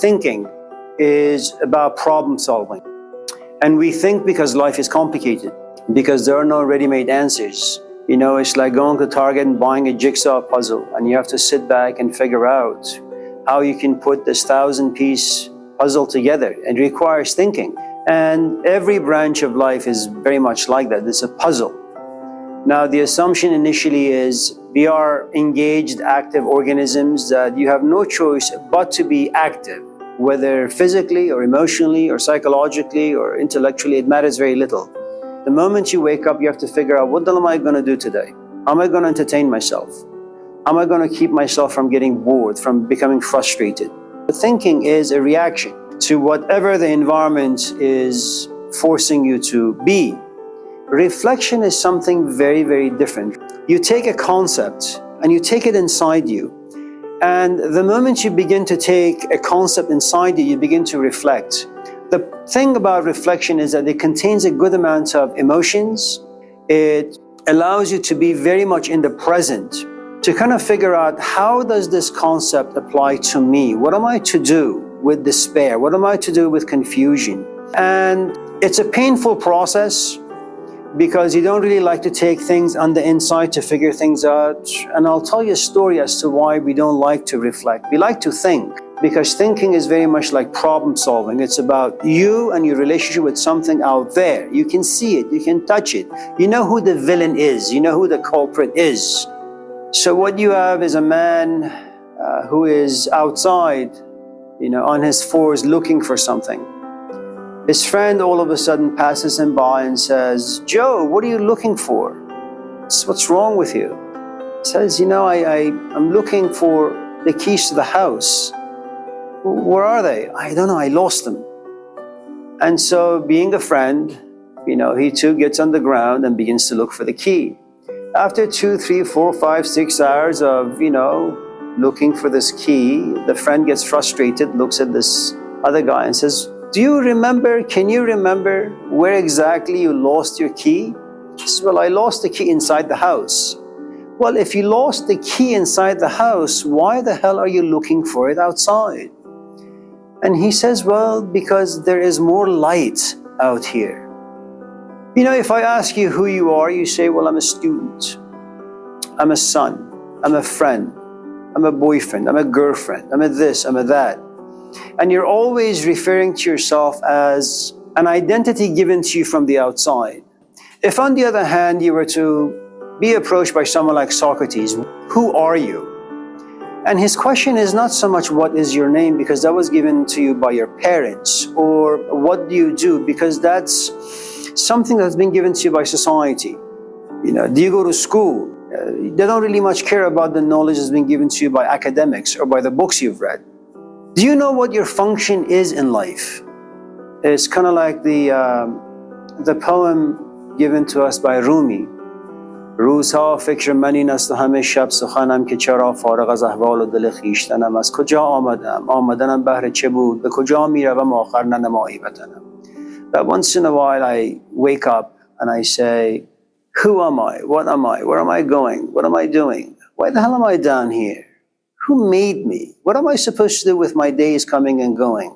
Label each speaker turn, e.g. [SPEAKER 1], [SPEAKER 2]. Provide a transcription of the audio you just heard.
[SPEAKER 1] thinking is about problem solving. And we think because life is complicated, because there are no ready-made answers. You know, it's like going to Target and buying a jigsaw puzzle, and you have to sit back and figure out how you can put this 1,000-piece puzzle together. It requires thinking. And every branch of life is very much like that. It's a puzzle. Now, the assumption initially is we are engaged, active organisms that you have no choice but to be active, whether physically or emotionally or psychologically or intellectually, it matters very little. The moment you wake up, you have to figure out, what the hell am I going to do today? How am I going to entertain myself? How am I going to keep myself from getting bored, from becoming frustrated? The thinking is a reaction to whatever the environment is forcing you to be. Reflection is something very, very different. You take a concept and you take it inside you. And the moment you begin to take a concept inside you, you begin to reflect. The thing about reflection is that it contains a good amount of emotions. It allows you to be very much in the present, to kind of figure out, how does this concept apply to me? What am I to do with despair? What am I to do with confusion? And it's a painful process, because you don't really like to take things on the inside to figure things out. And I'll tell you a story as to why we don't like to reflect. We like to think, because thinking is very much like problem solving. It's about you and your relationship with something out there. You can see it, you can touch it. You know who the villain is, you know who the culprit is. So what you have is a man who is outside, on his fours looking for something. His friend all of a sudden passes him by and says, "Joe, what are you looking for? What's wrong with you?" He says, I'm looking for the keys to the house. Where are they? I don't know, I lost them. And so, being a friend, he too gets on the ground and begins to look for the key. After 2, 3, 4, 5, 6 hours of, looking for this key, the friend gets frustrated, looks at this other guy and says, can you remember where exactly you lost your key? He says, well, I lost the key inside the house. Well, if you lost the key inside the house, why the hell are you looking for it outside? And he says, well, because there is more light out here. If I ask you who you are, you say, well, I'm a student, I'm a son, I'm a friend, I'm a boyfriend, I'm a girlfriend, I'm a this, I'm a that. And you're always referring to yourself as an identity given to you from the outside. If, on the other hand, you were to be approached by someone like Socrates, who are you? And his question is not so much what is your name, because that was given to you by your parents, or what do you do, because that's something that's been given to you by society. Do you go to school? They don't really much care about the knowledge that's been given to you by academics or by the books you've read. Do you know what your function is in life? It's kind of like the poem given to us by Rumi. روزها فکر من این است و همه شب سخنم که چرا فارغ از احوال و دل خویشتنم، از کجا آمدنم بهر چه بود، به کجا میروم آخر ننمایی وطنم. That once in a while I wake up and I say, who am I? What am I? Where am I going? What am I doing? Why the hell am I down here? Who made me? What am I supposed to do with my days coming and going?